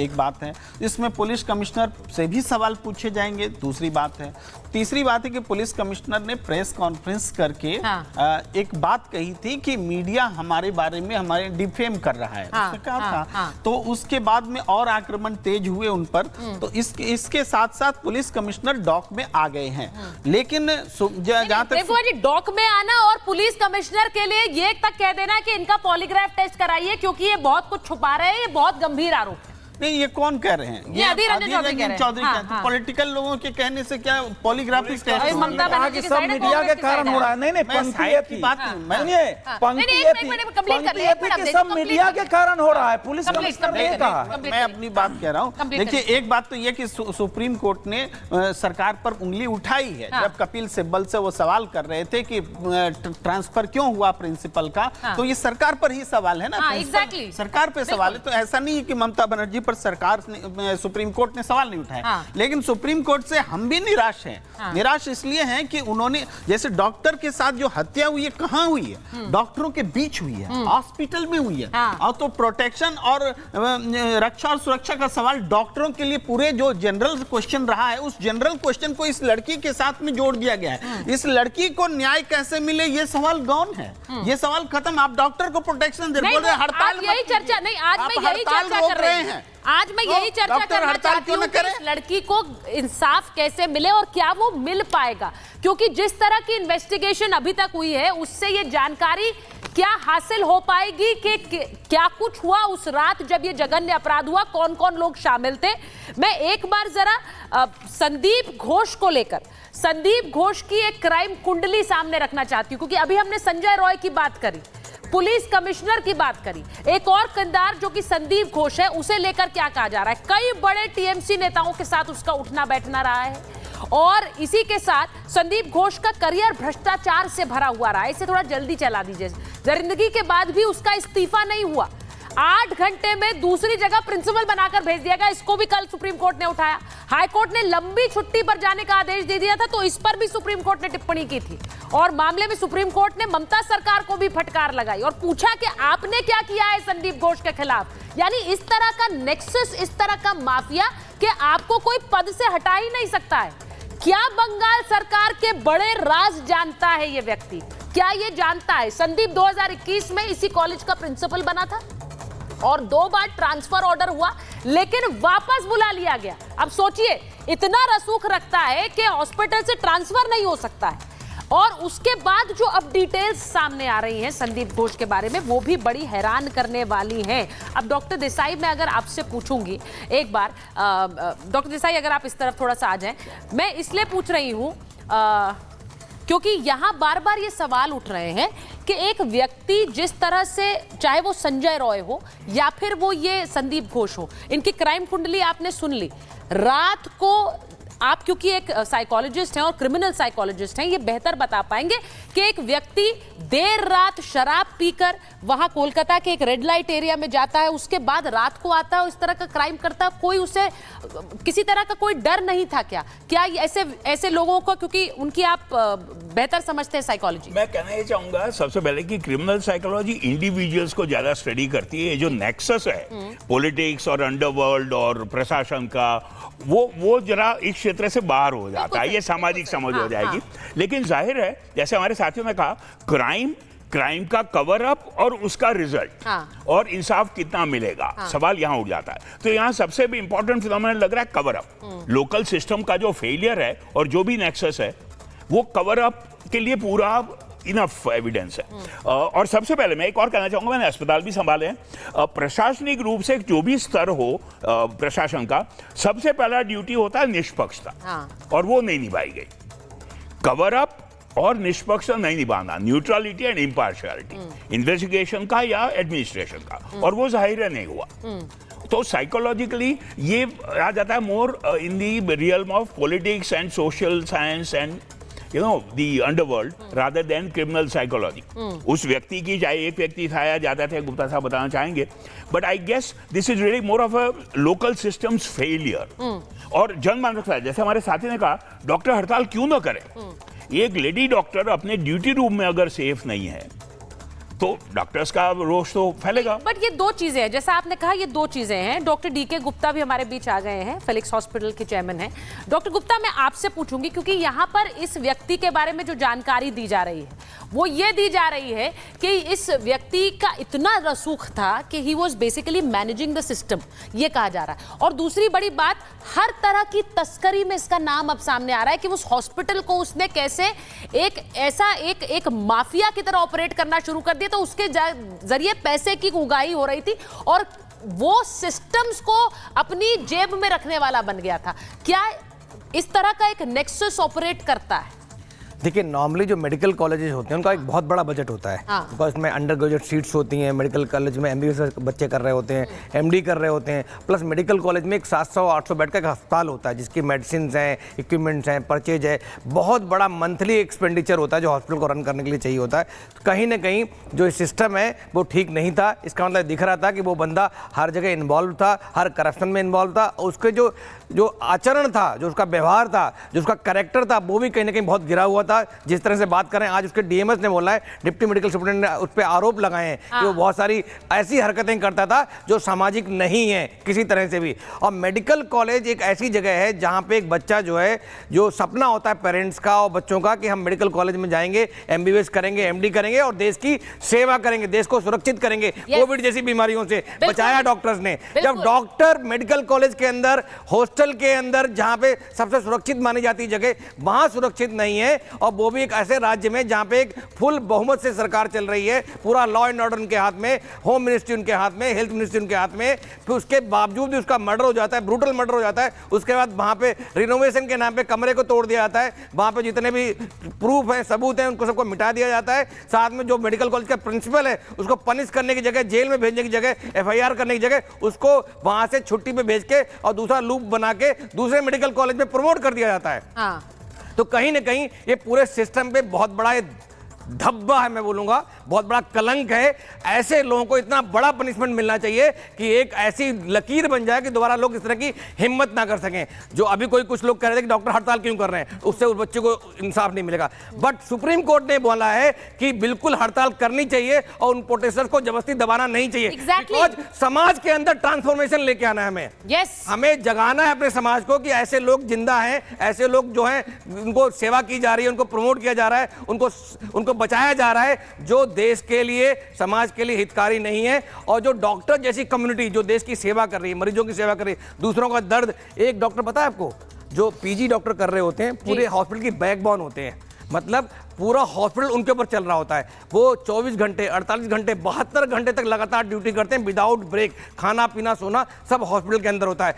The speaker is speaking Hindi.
एक बात है, इसमें पुलिस कमिश्नर से भी सवाल पूछे जाएंगे, दूसरी बात है। तीसरी बात है कि पुलिस कमिश्नर ने प्रेस कॉन्फ्रेंस करके एक बात कही थी कि मीडिया हमारे बारे में हमारे डिफेम कर रहा है, उसने कहा था। तो उसके बाद में और आक्रमण तेज हुए उन पर। तो इसके साथ साथ पुलिस कमिश्नर डॉक में आ गए हैं। लेकिन जहां तक डॉक में आना और पुलिस कमिश्नर के लिए ये तक कह देना कि इनका पॉलीग्राफ टेस्ट कराइए क्योंकि ये बहुत कुछ छुपा रहे हैं, ये बहुत गंभीर आरोप है। नहीं, ये कौन कह रहे हैं? ये अधीर रंजन चौधरी कहते हैं। पॉलिटिकल लोगों के कहने से क्या पॉलीग्राफी टेस्ट सब मीडिया के कारण हो रहा है। नहीं, पंक्ति बात सब मीडिया के कारण हो रहा है, पुलिस कमिश्नर ने कहा है। मैं अपनी बात कह रहा हूँ। देखिए, एक बात तो यह कि सुप्रीम कोर्ट ने सरकार पर उंगली उठाई है। जब कपिल सिब्बल से वो सवाल कर रहे थे कि ट्रांसफर क्यों हुआ प्रिंसिपल का, तो ये सरकार पर ही सवाल है ना, सरकार पे सवाल है। तो ऐसा नहीं है कि ममता बनर्जी सरकार ने, सुप्रीम कोर्ट ने सवाल नहीं उठाया। लेकिन सुप्रीम कोर्ट से हम भी निराश हैं। निराश इसलिए हैं कि उन्होंने, जैसे डॉक्टर के साथ जो हत्या हुई है, कहां हुई है? डॉक्टरों के बीच हुई है, हॉस्पिटल में हुई है। और तो प्रोटेक्शन और रक्षा और सुरक्षा का सवाल डॉक्टरों के लिए पूरे जो जनरल क्वेश्चन रहा है, उस जनरल क्वेश्चन को इस लड़की के साथ में जोड़ दिया गया है। इस लड़की को न्याय कैसे मिले, ये सवाल गौन है, ये सवाल खत्म। आप डॉक्टर को प्रोटेक्शन दे रहे, हड़ताल यही चर्चा नहीं, आज मैं यही चर्चा कर रहे हैं। आज मैं यही चर्चा करना चाहती हूँ कि इस लड़की को इंसाफ कैसे मिले और क्या वो मिल पाएगा, क्योंकि जिस तरह की इन्वेस्टिगेशन अभी तक हुई है उससे ये जानकारी क्या हासिल हो पाएगी कि क्या कुछ हुआ उस रात जब ये जघन्य अपराध हुआ, कौन कौन लोग शामिल थे। मैं एक बार जरा संदीप घोष को लेकर, संदीप घोष की एक क्राइम कुंडली सामने रखना चाहती हूँ, क्योंकि अभी हमने संजय रॉय की बात करी, पुलिस कमिश्नर की बात करी, एक और किरदार जो कि संदीप घोष है, उसे लेकर क्या कहा जा रहा है। कई बड़े टीएमसी नेताओं के साथ उसका उठना बैठना रहा है और इसी के साथ संदीप घोष का करियर भ्रष्टाचार से भरा हुआ रहा है। इसे थोड़ा जल्दी चला दीजिए। जिंदगी के बाद भी उसका इस्तीफा नहीं हुआ, 8 घंटे में दूसरी जगह प्रिंसिपल बनाकर भेज दिया गया। इसको भी कल सुप्रीम कोर्ट ने उठाया। हाई कोर्ट ने लंबी छुट्टी पर जाने का आदेश दे दिया था, तो इस पर भी सुप्रीम कोर्ट ने टिप्पणी की थी और मामले में सुप्रीम कोर्ट ने ममता सरकार को भी फटकार लगाई और पूछा कि आपने क्या किया है संदीप घोष के खिलाफ। यानी इस तरह का नेक्सस, इस तरह का माफिया कि आपको कोई पद से हटा ही नहीं सकता है। क्या बंगाल सरकार के बड़े राज जानता है ये व्यक्ति? क्या ये जानता है संदीप 2021 में इसी कॉलेज का प्रिंसिपल बना था और 2 बार ट्रांसफर ऑर्डर हुआ, लेकिन वापस बुला लिया गया। अब सोचिए, इतना रसूख रखता है कि हॉस्पिटल से ट्रांसफर नहीं हो सकता है। और उसके बाद जो अब डिटेल्स सामने आ रही हैं संदीप घोष के बारे में, वो भी बड़ी हैरान करने वाली हैं। अब डॉक्टर देसाई, मैं अगर आपसे पूछूंगी एक बार, डॉक्टर देसाई अगर आप इस तरफ थोड़ा सा आ जाएं। मैं इसलिए पूछ रही हूं क्योंकि यहां बार बार ये सवाल उठ रहे हैं कि एक व्यक्ति जिस तरह से, चाहे वो संजय रॉय हो या फिर वो ये संदीप घोष हो, इनकी क्राइम कुंडली आपने सुन ली। रात को आप, क्योंकि एक साइकोलॉजिस्ट हैं और क्रिमिनल साइकोलॉजिस्ट हैं, ये बेहतर बता पाएंगे कि एक व्यक्ति देर रात शराब पीकर वहां कोलकाता के एक रेड लाइट एरिया में जाता है, उसके बाद रात को आता है, इस तरह का क्राइम करता है, कोई उसे किसी तरह का कोई डर नहीं था क्या? क्या ऐसे लोगों को, क्योंकि उनकी आप बेहतर समझते हैं साइकोलॉजी। मैं कहना ये चाहूंगा सबसे पहले कि क्रिमिनल साइकोलॉजी इंडिविजुअल्स को ज्यादा स्टडी करती है। जो नेक्सस है पॉलिटिक्स और अंडरवर्ल्ड और प्रशासन का, वो जरा इस क्षेत्र से बाहर हो जाता है, ये सामाजिक समझ हो जाएगी। लेकिन जाहिर है, जैसे हमारे साथियों ने कहा, क्राइम का कवर अप और उसका रिजल्ट और इंसाफ कितना मिलेगा, सवाल यहां उठ जाता है। तो यहां सबसे भी इंपॉर्टेंट फिनोमेनन लग रहा है कवर अप। लोकल सिस्टम का जो फेलियर है और जो भी नेक्सस है, वो कवर अप के लिए पूरा इनफ एविडेंस है। और सबसे पहले मैं एक और कहना चाहूंगा, मैंने अस्पताल भी संभाले हैं। प्रशासनिक रूप से जो भी स्तर हो प्रशासन का, सबसे पहला ड्यूटी होता है निष्पक्षता, और वो नहीं निभाई गई। कवर अप और निष्पक्षता नहीं निभाना, न्यूट्रलिटी एंड इम्पार्शियलिटी इन्वेस्टिगेशन का या एडमिनिस्ट्रेशन का, और वो जाहिर नहीं हुआ। तो साइकोलॉजिकली ये आ जाता है more in the realm of politics and social science and the underworld rather than criminal psychology. उस व्यक्ति की, चाहे एक व्यक्ति था या ज्यादा थे, गुप्ता साहब बताना चाहेंगे, but I guess this is really more of a local systems failure. और जनमान रखता है, जैसे हमारे साथी ने कहा, डॉक्टर हड़ताल क्यों ना करे? एक लेडी डॉक्टर अपने ड्यूटी रूम में अगर सेफ नहीं है तो डॉक्टर्स का रोष तो फैलेगा। बट ये दो चीजें हैं, जैसा आपने कहा, ये दो चीजें हैं। डॉक्टर डीके गुप्ता भी हमारे बीच आ गए हैं, फेलिक्स हॉस्पिटल के चेयरमैन हैं। डॉक्टर गुप्ता, मैं आपसे पूछूंगी, क्योंकि यहाँ पर इस व्यक्ति के बारे में जो जानकारी दी जा रही है वो ये दी जा रही है कि इस व्यक्ति का इतना रसूख था कि he was basically managing the system, ये कहा जा रहा है। और दूसरी बड़ी बात, हर तरह की तस्करी में इसका नाम अब सामने आ रहा है कि उस हॉस्पिटल को उसने कैसे एक माफिया की तरह ऑपरेट करना शुरू कर दिया, तो उसके जरिए पैसे की उगाही हो रही थी और वो सिस्टम्स को अपनी जेब में रखने वाला बन गया था। क्या इस तरह का एक नेक्सस ऑपरेट करता है? देखिए, नॉर्मली जो मेडिकल कॉलेजेस होते हैं उनका एक बहुत बड़ा बजट होता है, बिकॉज इसमें अंडर ग्रेजुएट सीट्स होती हैं। मेडिकल कॉलेज में एमबीबीएस बच्चे कर रहे होते हैं, एमडी कर रहे होते हैं, प्लस मेडिकल कॉलेज में एक 700-800 बेड का एक अस्पताल होता है जिसकी मेडिसिन हैं, इक्विपमेंट्स हैं, परचेज है, बहुत बड़ा मंथली एक्सपेंडिचर होता है जो हॉस्पिटल को रन करने के लिए चाहिए होता है। तो कहीं ना कहीं जो सिस्टम है वो ठीक नहीं था। इसका मतलब दिख रहा था कि वो बंदा हर जगह इन्वॉल्व था, हर करप्शन में इन्वॉल्व था। उसके जो आचरण था, जो उसका व्यवहार था, जो उसका कैरेक्टर था, वो भी कहीं ना कहीं बहुत गिरा हुआ था। जिस तरह से बात करें, आज उसके डीएमएस ने बोला है, डिप्टी मेडिकल सुपरिटेंडेंट ने उस पर आरोप लगाए हैं कि वो बहुत सारी ऐसी हरकतें करता था जो सामाजिक नहीं है किसी तरह से भी। और मेडिकल कॉलेज एक ऐसी जगह है जहां पे एक बच्चा जो है, जो सपना होता है पेरेंट्स का और बच्चों का कि हम मेडिकल कॉलेज में जाएंगे, एमबीबीएस करेंगे, एमडी करेंगे और देश की सेवा करेंगे, देश को सुरक्षित करेंगे, कोविड जैसी बीमारियों से बचाया डॉक्टर्स ने। जब डॉक्टर मेडिकल कॉलेज के अंदर, हॉस्टल के अंदर, जहां पे सबसे सुरक्षित मानी जाती जगह, वहां सुरक्षित नहीं है, और वो भी एक ऐसे राज्य में जहां पे एक फुल बहुमत से सरकार चल रही है, पूरा लॉ एंड ऑर्डर उनके हाथ में, होम मिनिस्ट्री उनके हाथ में, हेल्थ मिनिस्ट्री उनके हाथ में, फिर उसके बावजूद भी उसका मर्डर हो जाता है, ब्रूटल मर्डर हो जाता है। उसके बाद वहां पे रिनोवेशन के नाम पे कमरे को तोड़ दिया जाता है, वहां पे जितने भी प्रूफ हैं, सबूत हैं, उनको सबको मिटा दिया जाता है। साथ में जो मेडिकल कॉलेज का प्रिंसिपल है उसको पनिश करने की जगह, जेल में भेजने की जगह, एफआईआर करने की जगह, उसको वहां से छुट्टी पे भेज के और दूसरा लूप बना के दूसरे मेडिकल कॉलेज में प्रमोट कर दिया जाता है। तो कहीं ना कहीं ये पूरे सिस्टम पे बहुत बड़ा धब्बा है, मैं बोलूंगा बहुत बड़ा कलंक है। ऐसे लोगों को इतना बड़ा पनिशमेंट मिलना चाहिए कि एक ऐसी लकीर बन जाए कि दोबारा लोग इस तरह की हिम्मत ना कर सकें। जो अभी कुछ लोग कह रहे थे कि डॉक्टर हड़ताल क्यों कर रहे हैं, उससे उस बच्चे को इंसाफ नहीं मिलेगा। बट सुप्रीम कोर्ट ने बोला है कि बिल्कुल हड़ताल करनी चाहिए और उन प्रोटेस्टर्स को जबरदस्ती दबाना नहीं चाहिए। बिकॉज समाज के अंदर ट्रांसफॉर्मेशन लेके आना है हमें। हमें जगाना है अपने समाज को कि ऐसे लोग जिंदा हैं, ऐसे लोग जो हैं उनको सेवा की जा रही है, उनको प्रमोट किया जा रहा है, उनको बचाया जा रहा है, जो देश के लिए, समाज के लिए हितकारी नहीं है। और जो डॉक्टर जैसी कम्युनिटी जो देश की सेवा कर रही है, मरीजों की सेवा कर रही है, दूसरों का दर्द, एक डॉक्टर पता है आपको, जो पीजी डॉक्टर कर रहे होते हैं, पूरे हॉस्पिटल की बैकबोन होते हैं, मतलब पूरा हॉस्पिटल उनके ऊपर चल रहा होता है। वो 24 घंटे, 48 घंटे, 72 घंटे तक लगातार ड्यूटी करते हैं विदाउट ब्रेक। खाना पीना सोना सब हॉस्पिटल के अंदर होता है।